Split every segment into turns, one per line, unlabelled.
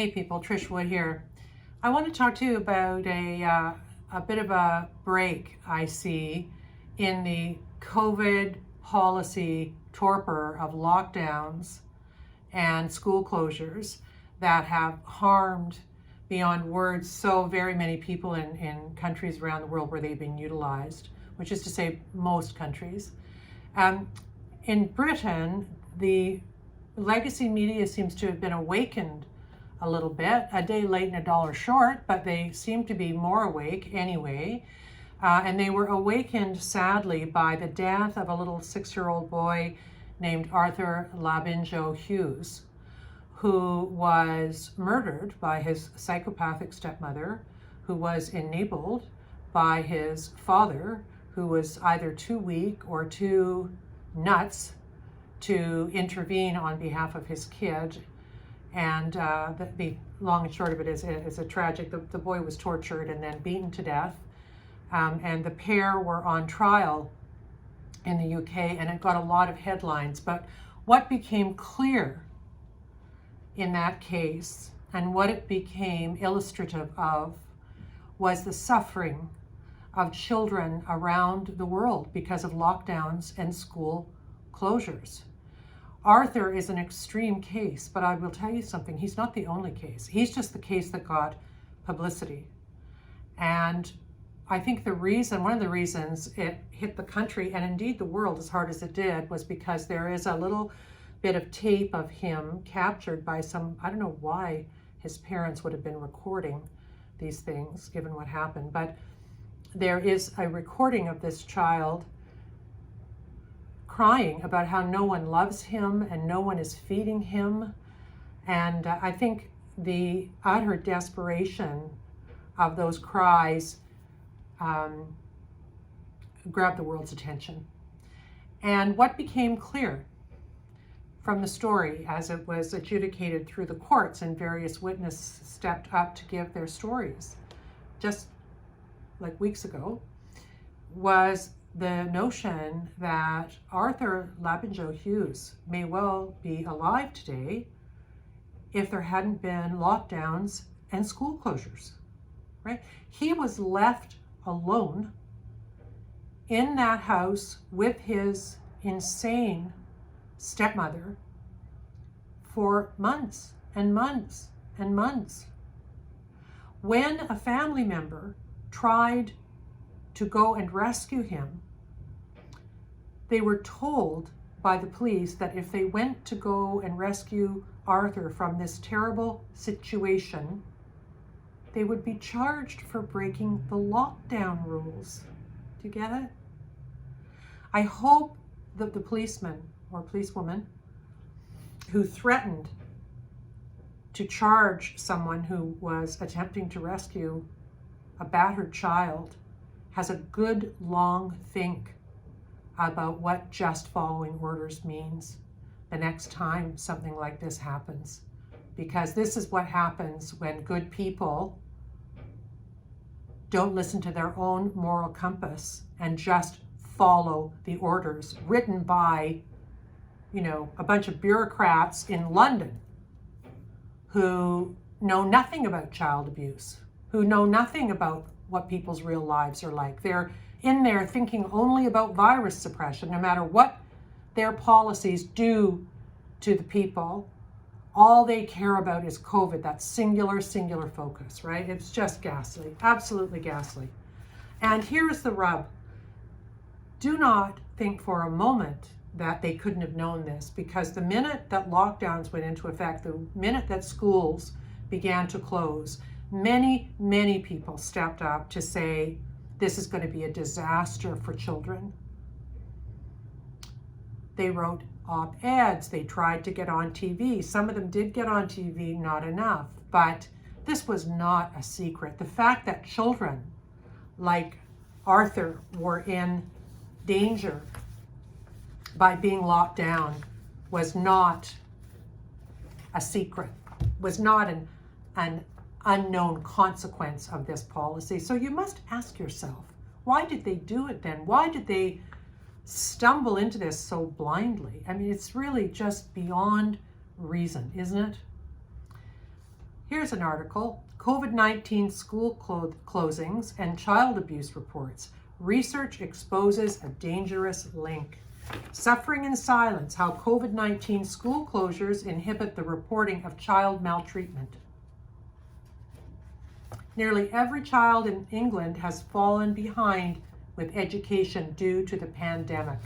Hey people, Trish Wood here. I want to talk to you about a bit of a break I see in the COVID policy torpor of lockdowns and school closures that have harmed beyond words so very many people in countries around the world where they've been utilized, which is to say most countries. In Britain, the legacy media seems to have been awakened a little bit, a day late and a dollar short, but they seem to be more awake anyway. And they were awakened, sadly, by the death of a little 6-year-old boy named Arthur Labinjo-Hughes, who was murdered by his psychopathic stepmother, who was enabled by his father, who was either too weak or too nuts to intervene on behalf of his kid. And the long and short of it is a tragic. The boy was tortured and then beaten to death. And the pair were on trial in the UK, and it got a lot of headlines. But what became clear in that case, and what it became illustrative of, was the suffering of children around the world because of lockdowns and school closures. Arthur is an extreme case, but I will tell you something, he's not the only case. He's just the case that got publicity. And I think one of the reasons it hit the country, and indeed the world as hard as it did, was because there is a little bit of tape of him captured by some, I don't know why his parents would have been recording these things, given what happened, but there is a recording of this child crying about how no one loves him and no one is feeding him. And I think the utter desperation of those cries grabbed the world's attention. And what became clear from the story as it was adjudicated through the courts and various witnesses stepped up to give their stories just like weeks ago was the notion that Arthur Labinjo-Hughes may well be alive today if there hadn't been lockdowns and school closures, right? He was left alone in that house with his insane stepmother for months and months and months. When a family member tried to go and rescue him, they were told by the police that if they went to go and rescue Arthur from this terrible situation, they would be charged for breaking the lockdown rules. Do you get it? I hope that the policeman or policewoman who threatened to charge someone who was attempting to rescue a battered child has a good long think about what just following orders means the next time something like this happens. Because this is what happens when good people don't listen to their own moral compass and just follow the orders written by, a bunch of bureaucrats in London who know nothing about child abuse, who know nothing about what people's real lives are like. They're in there thinking only about virus suppression, no matter what their policies do to the people. All they care about is COVID, that singular focus, right? It's just ghastly, absolutely ghastly. And here's the rub. Do not think for a moment that they couldn't have known this, because the minute that lockdowns went into effect, the minute that schools began to close, many, many people stepped up to say, this is going to be a disaster for children. They wrote op-eds, they tried to get on TV. Some of them did get on TV, not enough, but this was not a secret. The fact that children like Arthur were in danger by being locked down was not a secret, was not an unknown consequence of this policy. So you must ask yourself, why did they do it then? Why did they stumble into this so blindly? I mean, it's really just beyond reason, isn't it? Here's an article, COVID-19 school closings and child abuse reports. Research exposes a dangerous link. Suffering in silence, how COVID-19 school closures inhibit the reporting of child maltreatment. Nearly every child in England has fallen behind with education due to the pandemic.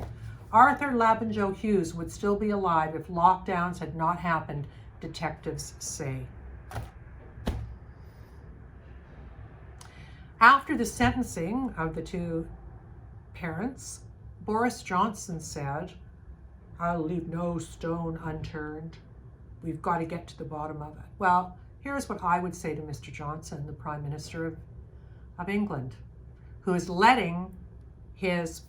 Arthur Labinjo-Hughes would still be alive if lockdowns had not happened, detectives say. After the sentencing of the two parents, Boris Johnson said, "I'll leave no stone unturned. We've got to get to the bottom of it." Well, here's what I would say to Mr. Johnson, the Prime Minister of England, who is letting his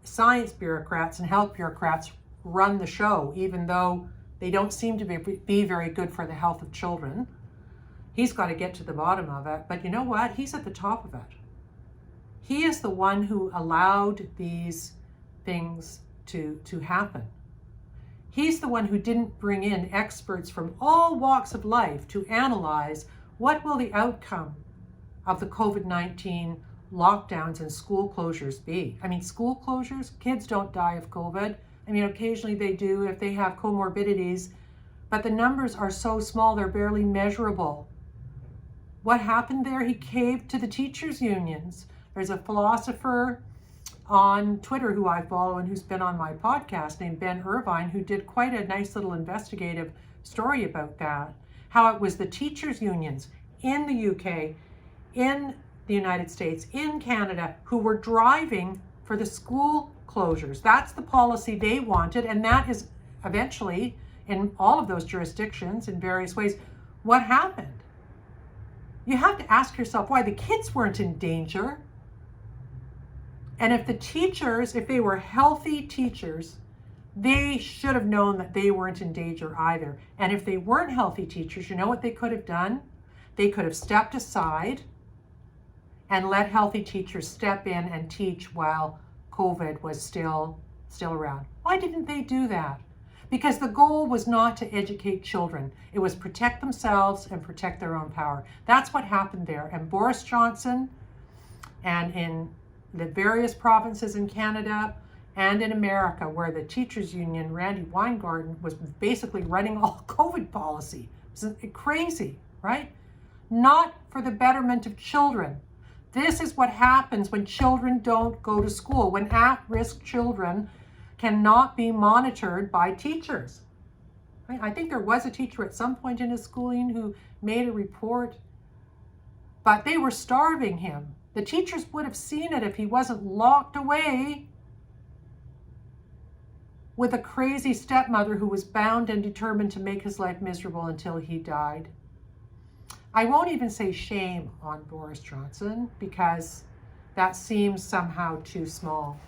science bureaucrats and health bureaucrats run the show, even though they don't seem to be very good for the health of children. He's got to get to the bottom of it. But you know what? He's at the top of it. He is the one who allowed these things to happen. He's the one who didn't bring in experts from all walks of life to analyze what will the outcome of the COVID-19 lockdowns and school closures be. I mean, school closures, kids don't die of COVID. I mean, occasionally they do if they have comorbidities, but the numbers are so small, they're barely measurable. What happened there? He caved to the teachers' unions. There's a philosopher on Twitter who I follow and who's been on my podcast named Ben Irvine, who did quite a nice little investigative story about that. How it was the teachers' unions in the UK, in the United States, in Canada, who were driving for the school closures. That's the policy they wanted, and that is eventually, in all of those jurisdictions, in various ways, what happened. You have to ask yourself why the kids weren't in danger. And if the teachers, if they were healthy teachers, they should have known that they weren't in danger either. And if they weren't healthy teachers, you know what they could have done? They could have stepped aside and let healthy teachers step in and teach while COVID was still around. Why didn't they do that? Because the goal was not to educate children. It was protect themselves and protect their own power. That's what happened there. And Boris Johnson, and in the various provinces in Canada and in America, where the teachers union, Randy Weingarten, was basically running all COVID policy. It's crazy, right? Not for the betterment of children. This is what happens when children don't go to school, when at-risk children cannot be monitored by teachers. Right? I think there was a teacher at some point in his schooling who made a report, but they were starving him. The teachers would have seen it if he wasn't locked away with a crazy stepmother who was bound and determined to make his life miserable until he died. I won't even say shame on Boris Johnson, because that seems somehow too small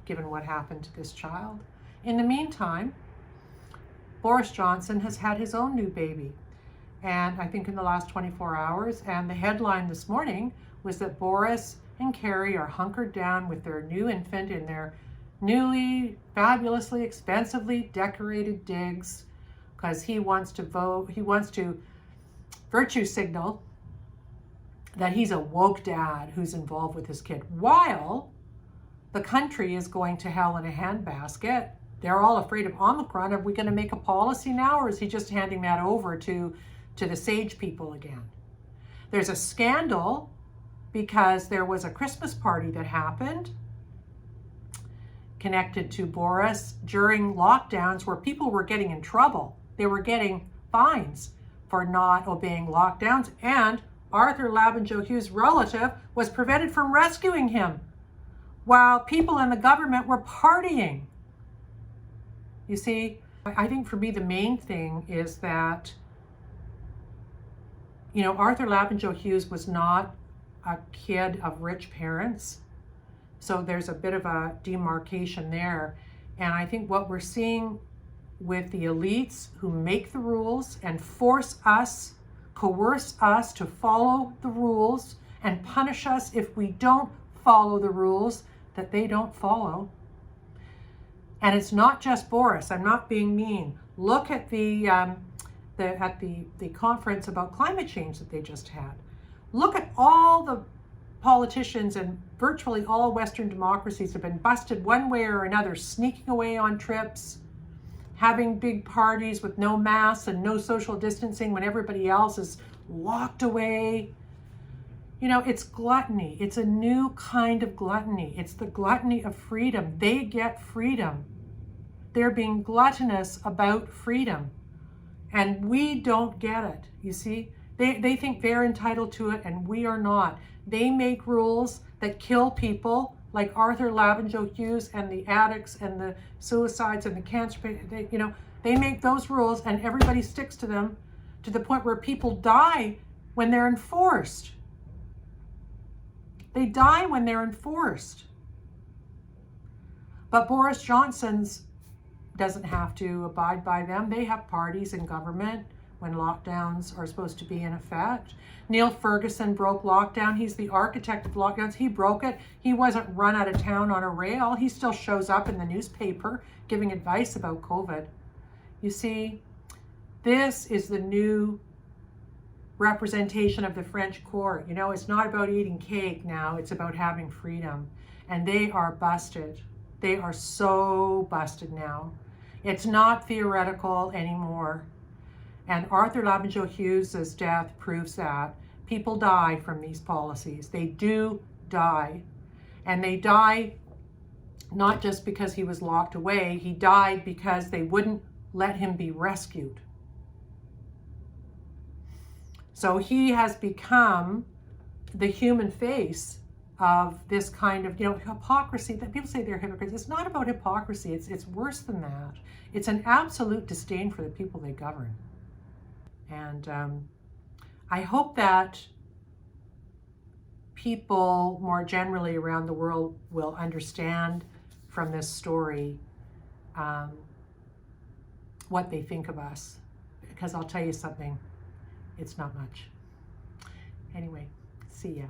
given what happened to this child. In the meantime, Boris Johnson has had his own new baby, and I think in the last 24 hours, and the headline this morning was that Boris and Carrie are hunkered down with their new infant in their newly, fabulously, expensively decorated digs, because he wants to virtue signal that he's a woke dad who's involved with his kid, while the country is going to hell in a handbasket. They're all afraid of Omicron. Are we going to make a policy now, or is he just handing that over to the sage people again? There's a scandal because there was a Christmas party that happened connected to Boris during lockdowns where people were getting in trouble. They were getting fines for not obeying lockdowns, and Arthur Labinjo-Hughes' relative was prevented from rescuing him while people in the government were partying. You see, I think for me the main thing is that, you know, Arthur Labinjo-Hughes was not a kid of rich parents. So there's a bit of a demarcation there. And I think what we're seeing with the elites who make the rules and force us, coerce us to follow the rules and punish us if we don't follow the rules that they don't follow. And it's not just Boris. I'm not being mean. Look at the the conference about climate change that they just had. Look at all the politicians, and virtually all Western democracies have been busted one way or another, sneaking away on trips, having big parties with no masks and no social distancing when everybody else is locked away. You know, it's gluttony. It's a new kind of gluttony. It's the gluttony of freedom. They get freedom. They're being gluttonous about freedom. And we don't get it, you see? They think they're entitled to it and we are not. They make rules that kill people, like Arthur Labinjo-Hughes and the addicts and the suicides and the cancer. They make those rules and everybody sticks to them, to the point where people die when they're enforced. They die when they're enforced. But Boris Johnson's doesn't have to abide by them. They have parties in government when lockdowns are supposed to be in effect. Neil Ferguson broke lockdown. He's the architect of lockdowns. He broke it. He wasn't run out of town on a rail. He still shows up in the newspaper giving advice about COVID. You see, this is the new representation of the French court. You know, it's not about eating cake now. It's about having freedom. And they are busted. They are so busted now. It's not theoretical anymore. And Arthur Labinjo-Hughes' death proves that. People die from these policies. They do die. And they die not just because he was locked away. He died because they wouldn't let him be rescued. So he has become the human face of this kind of, hypocrisy that people say they're hypocrites. It's not about hypocrisy. It's worse than that. It's an absolute disdain for the people they govern. And I hope that people more generally around the world will understand from this story what they think of us. Because I'll tell you something, it's not much. Anyway, see ya.